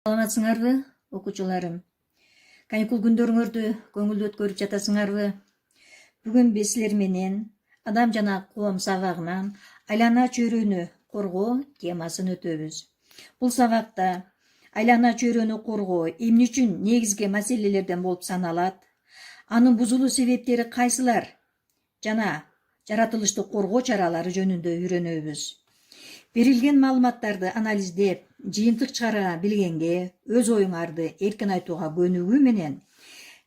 Саламатсыңарбы, окуучуларым? Каникул күндөрүңөрдү көңүлдүү өткөрүп жатасыңарбы? Бүгүн биз силер менен адам жана коом сабагынан айлана чөйрөнү коргоо темасын өтөбүз. Бул сабакта айлана чөйрөнү коргоо эмне үчүн негизги маселелерден болуп саналат, анын бузулуу себептери кайсылар жана жаратылышты коргоо чаралары жөнүндө үйрөнөбүз. Берилген маалыматтарды анализдеп, жыйынтык чыгара билгенге, өз оюңарды эркин айтууга көнүгүү менен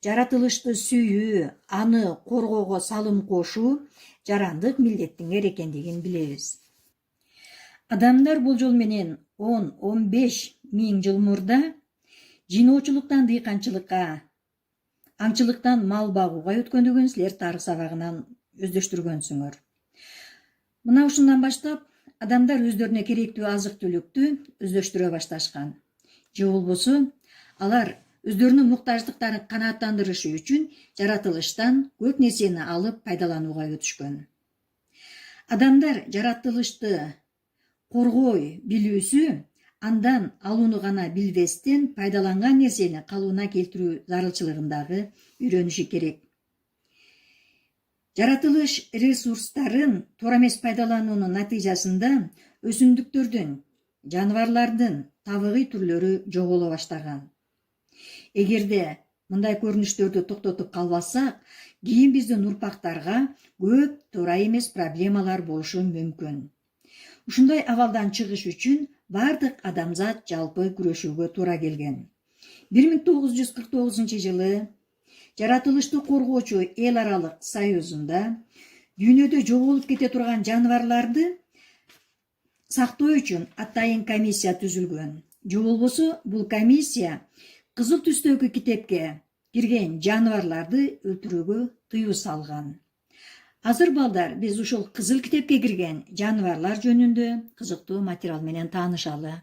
жаратылышты сүйүү, аны коргоого салым кошуу жарандык милдеттиңер экендигин билебиз. Адамдар бул жол менен 10-15 миң жыл мурда жыйноочулуктан дыйканчылыкка, аңчылыктан мал багууга өткөндүгүн силер тарых сабагынан өздөштүргөнсүңөр. Мына ушундан баштап адамдар өздөрүнө керектүү азык түлүктү өздөштүрө башташкан. Же болбосо алар өздөрүнүн муктаждыктарын канааттандырышы үчүн жаратылыштан көп нерсени алып пайдаланууга өтүшкөн. Адамдар жаратылышты коргой билүүсү андан алууну гана билбестен пайдаланган нерсени калыбына келтирүү зарылчылыгындагы үйрөнүшү керек. Жаратылыш ресурстарын туура эмес пайдалануунун натыйжасында өсүмдүктөрдүн, жаныбарлардын табигый түрлөрү жоголо баштаган. Эгерде мындай көрүнүштөрдү токтотуп калбасак, кийин биздин урпактарга көп туура эмес проблемалар болушу мүмкүн. Ушундай абалдан чыгыш үчүн бардык адамзат жалпы күрөшүүгө туура келген. 1949 жылы Жаратылышты коргоочу эл аралык союзунда дүйнөдө жоголуп кете турган жаныбарларды сактоо үчүн атайын комиссия түзүлгөн. Же болбосо бул комиссия кызыл түстөгү китепке кирген жаныбарларды өлтүрүүгө тыюу салган. Азыр балдар биз ушул кызыл китепке кирген жаныбарлар жөнүндө кызыктуу материал менен таанышалы.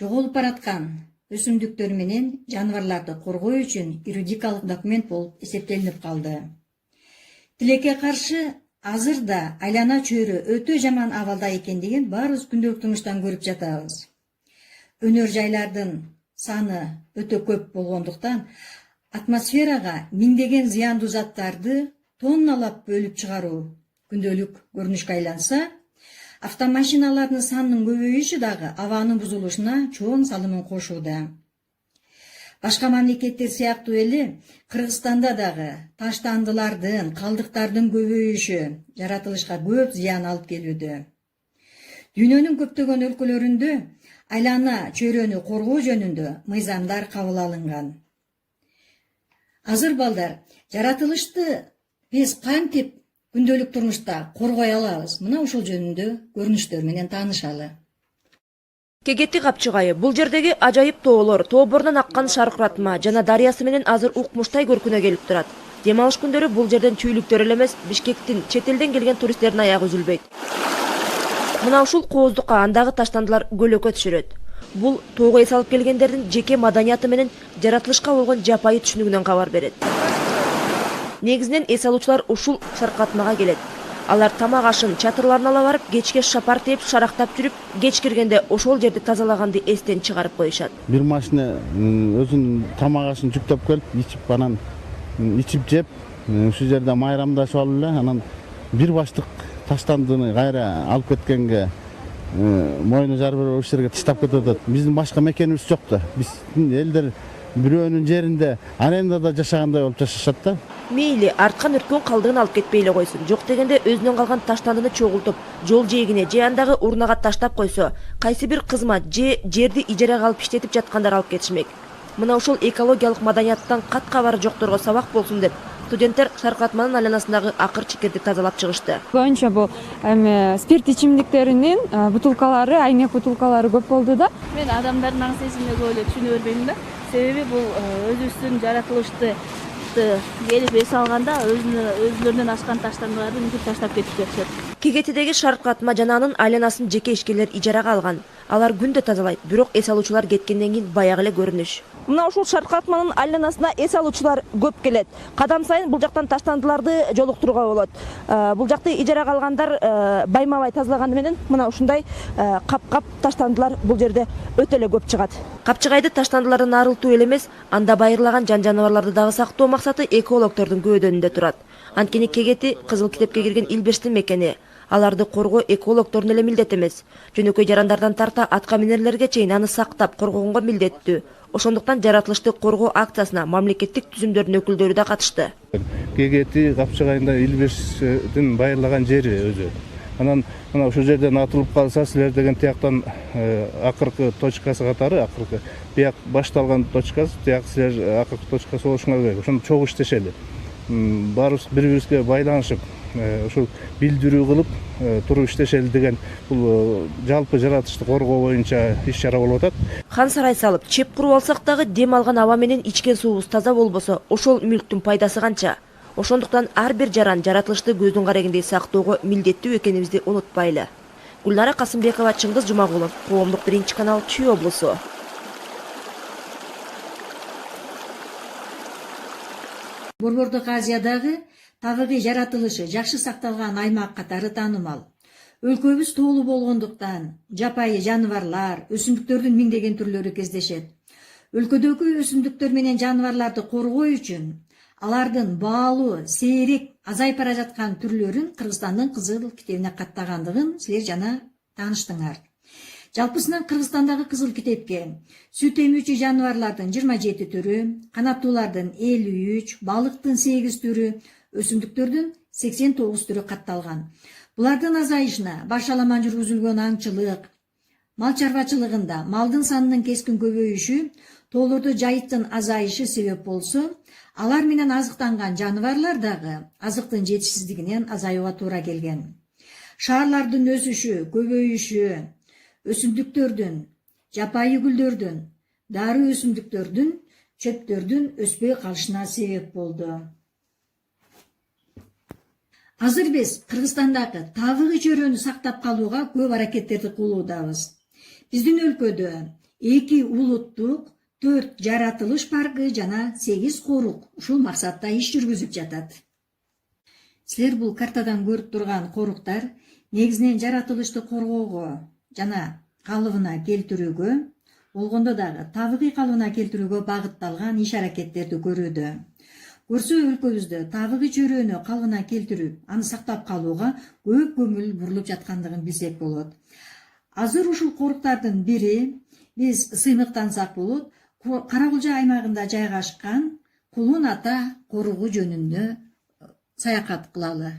Жоголуп бараткан өсүмдүктөр менен жаныбарларды коргоо үчүн юридикалык документ болуп эсептелинип калды. Тилекке каршы азыр да айлана чөйрө өтө жаман абалда экендигин баарыбыз күндөлүк турмуштан көрүп жатабыз. Өнөр жайлардын саны өтө көп болгондуктан атмосферага миңдеген зыяндуу заттарды тонналап бөлүп чыгаруу күндөлүк көрүнүшкө айланса, автомашиналардын санынын көбөйүшү дагы абанын бузулушуна чоң салымын кошууда. Башка мамлекеттер сыяктуу эле Кыргызстанда дагы таштандылардын, калдыктардын көбөйүшү жаратылышка көп зыян алып келүүдө. Дүйнөнүн көптөгөн өлкөлөрүндө айлана чөйрөнү коргоо жөнүндө мыйзамдар кабыл алынган. Азыр балдар, жаратылышты биз кантип күндөлүк турмушта коргой алабыз? Мына ушул жөнүндө көрүнүштөр менен таанышалы. Кегети капчыгайы бул жердеги ажайып тоолор, тоо борунан аккан шаркыратма жана дарыясы менен азыр укмуштай көркүнө келип турат. Дем алыш күндөрү бул жерден чүйлүктөр эле эмес, Бишкектин, чет элден келген туристтердин аягы үзүлбөйт. Мына ушул кооздукка андагы таштандылар көлөкө түшүрөт. Бул тоого эс алып келгендердин жеке маданияты менен жаратылышка болгон жапайы түшүнүгүнөн кабар берет. Негизинен эс алуучулар ушул шаркыратмага келет. Алар тамак ашын чатырларын ала барып, кечке шапар тээп шарактап жүрүп, кеч киргенде ошол жерди тазалаганды эстен чыгарып коюшат. Бир машина өзүнүн тамак ашын жүктөп келип, ичип анан ичип жеп, ушул жерде майрамдашып алып эле, анан бир баштык таштандыны кайра алып кеткенге мойну жарбыр ушул жерге таштап кетип атат. Биздин башка мекенибиз жок да. Биздин элдер бирөөнүн жеринде арендада жашагандай болуп жашашат да. Мейли арткан өрткөн калдыгын алып кетпей эле койсун. Жок дегенде өзүнөн калган таштандыны чогултуп, жол жээгине же андагы урнага таштап койсо, кайсы бир кызмат же жерди ижарага алып иштетип жаткандар алып кетишмек. Мына ушул экологиялык маданияттан кат кабары жокторго сабак болсун деп, студенттер шаркыратманын айланасындагы акыр чекерди тазалап чыгышты. Боюнча бул спирт ичимдиктеринин бутулкалары, айнек бутулкалары көп болду да. Мен адамдардын аң сезимине көп эле түшүнө бербейм да. Себеби бул өзүбүздүн жаратылышты келип эс алганда өзүлөрүнөн ашкан таштандыларды мынтип таштап кетип жатышат. Кегетидеги шаркыратма жана анын айланасын жеке ишкерлер ижарага алган. Алар күндө тазалайт, бирок эс алуучулар кеткенден кийин баягы эле көрүнүш. Мына ушул шаркыратманын айланасына эс алуучулар көп келет. Кадам сайын бул жактан таштандыларды жолуктурууга болот. Бул жакты ижарага алгандар байма-бай тазалаганы менен мына ушундай кап-кап таштандылар бул жерде өтө эле көп чыгат. Капчыгайды таштандылардан арылтуу эле эмес, анда байырлаган жан-жаныбарларды дагы сактоо максаты экологдордун көйдөнүндө турат. Анткени Кегети Кызыл китепке кирген илбештин мекени. Аларды коргоо экологдордун эле милдети эмес. Жөнөкөй жарандардан тарта атка минерлерге чейин аны сактап коргогонго милдеттүү. Ошондуктан жаратылышты коргоо акциясына мамлекеттик түзүмдөрдүн өкүлдөрү да катышты. Кегети Капчыгайында илбештин байырлаган жери өзү. Анан мына ушул жерден атылып калса, силер деген тияктан акыркы точкасы катары, акыркы бияк башталган точкасы, тияк силер акыркы точкасы болушуңар керек. Ошону чогуу иштешели. Баарыбыз бири-бирибизге байланышып, ушул билдирүү кылып туруп иштешели деген бул жалпы жаратылышты коргоо боюнча иш-чара болуп атат. Хан сарай салып, чеп куруп алсак дагы дем алган аба менен ичкен суубуз таза болбосо, ошол мүлктүн пайдасы канча? Ошондуктан ар бир жаран жаратылышты көздүн карегиндей сактоого милдеттүү экенибизди унутпайлы. Гүлнара Касымбекова, Чыңгыз Жумагулов, Коомдук биринчи канал, Чүй облусу. Борбордук Азиядагы табигый жаратылышы жакшы сакталган аймак катары таанымал. Өлкөбүз тоолуу болгондуктан жапайы жаныбарлар, өсүмдүктөрдүн миңдеген түрлөрү кездешет. Өлкөдөгү өсүмдүктөр менен жаныбарларды коргоо үчүн алардын баалуу, сейрек, азайып бара жаткан түрлөрүн Кыргызстандын Кызыл китебине каттагандыгын силер жана тааныштыңар. Жалпысынан Кыргызстандагы Кызыл китепке сүт эмүүчү жаныбарлардын 27 түрү, канаттуулардын 53, балыктын 8 түрү, өсүмдүктөрдүн 89 түрү катталган. Булардын азайышына башаламан жүргүзүлгөн аңчылык, мал чарбачылыгында малдын санынын кескин көбөйүшү, тоолордо жайыттын азайышы себеп болсо, алар менен азыктанган жаныбарлар дагы азыктын жетишсиздигинен азаюуга туура келген. Шаарлардын өсүшү, көбөйүшү, өсүмдүктөрдүн, жапайы гүлдөрдүн, дары өсүмдүктөрдүн, чөптөрдүн өспөй калышына себеп болду. Азыр биз Кыргызстандагы табигый чөйрөнү сактап калууга көп аракеттерди кылуудабыз. Биздин өлкөдө 2 улуттук, 4 жаратылыш паркы жана 8 корук ушул максатта иш жүргүзүп жатат. Силер бул картадан көрүп турган коруктар негизинен жаратылышты коргоого жана калыбына келтирүүгө, болгондо дагы табигый калыбына келтирүүгө багытталган иш-аракеттерди көрүүдө. Көрсө өлкөбүздө табигый чөйрөнү калыбына келтирип, аны сактап калууга көп көңүл бурулуп жаткандыгын билсек болот. Азыр ушул коруктардын бири биз сыймыктансак болот, Кара Кулжа аймагында жайгашкан Кулун ата коругу жөнүндө саякат кылалы.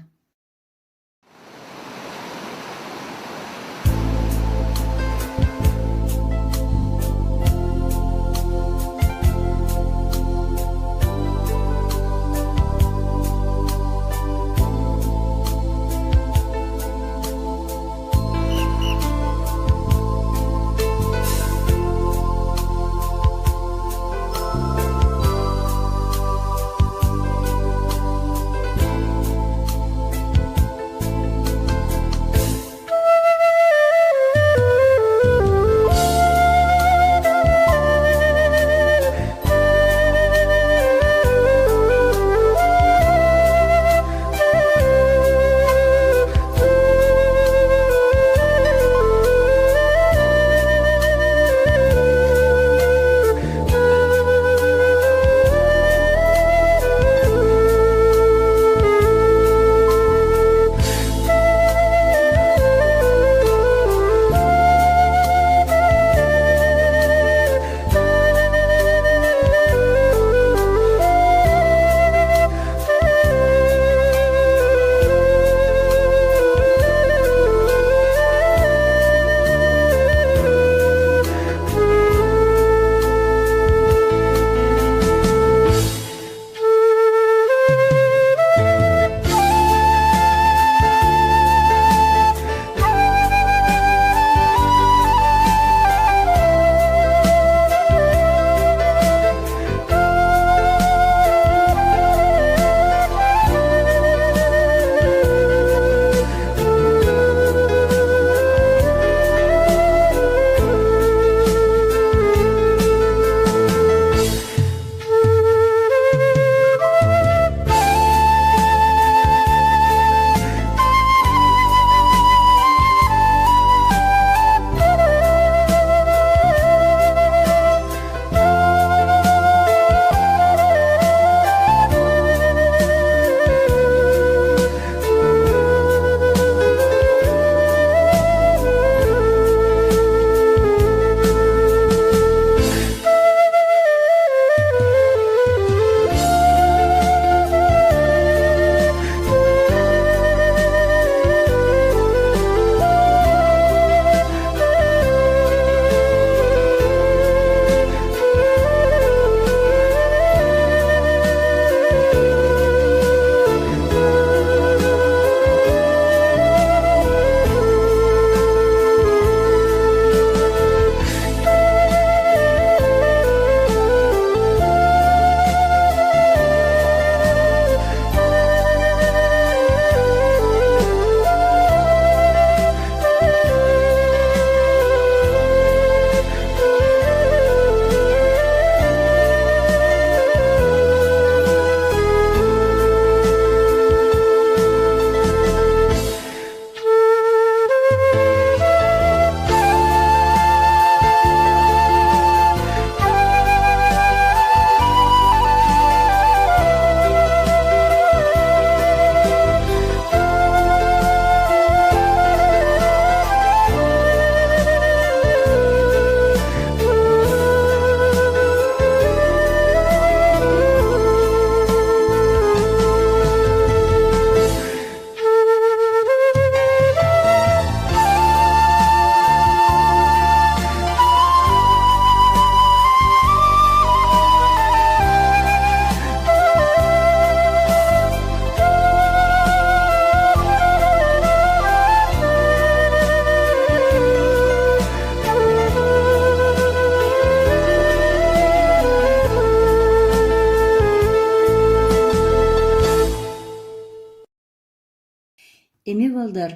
Эми балдар,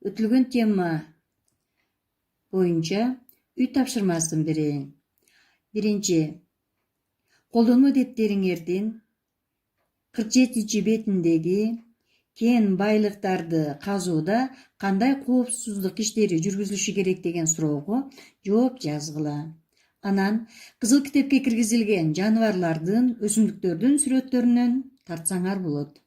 өтүлгөн тема боюнча үй тапшырмасын берейин. Биринчи, колдонмо дептериңердин 47 бетиндеги кен байлыктарды казууда кандай коопсуздук иштери жүргүзүлүшү керек деген суроого жооп жазгыла. Анан кызыл китепке киргизилген жаныбарлардын, өсүмдүктөрдүн сүрөттөрүнөн тартсаңар болот.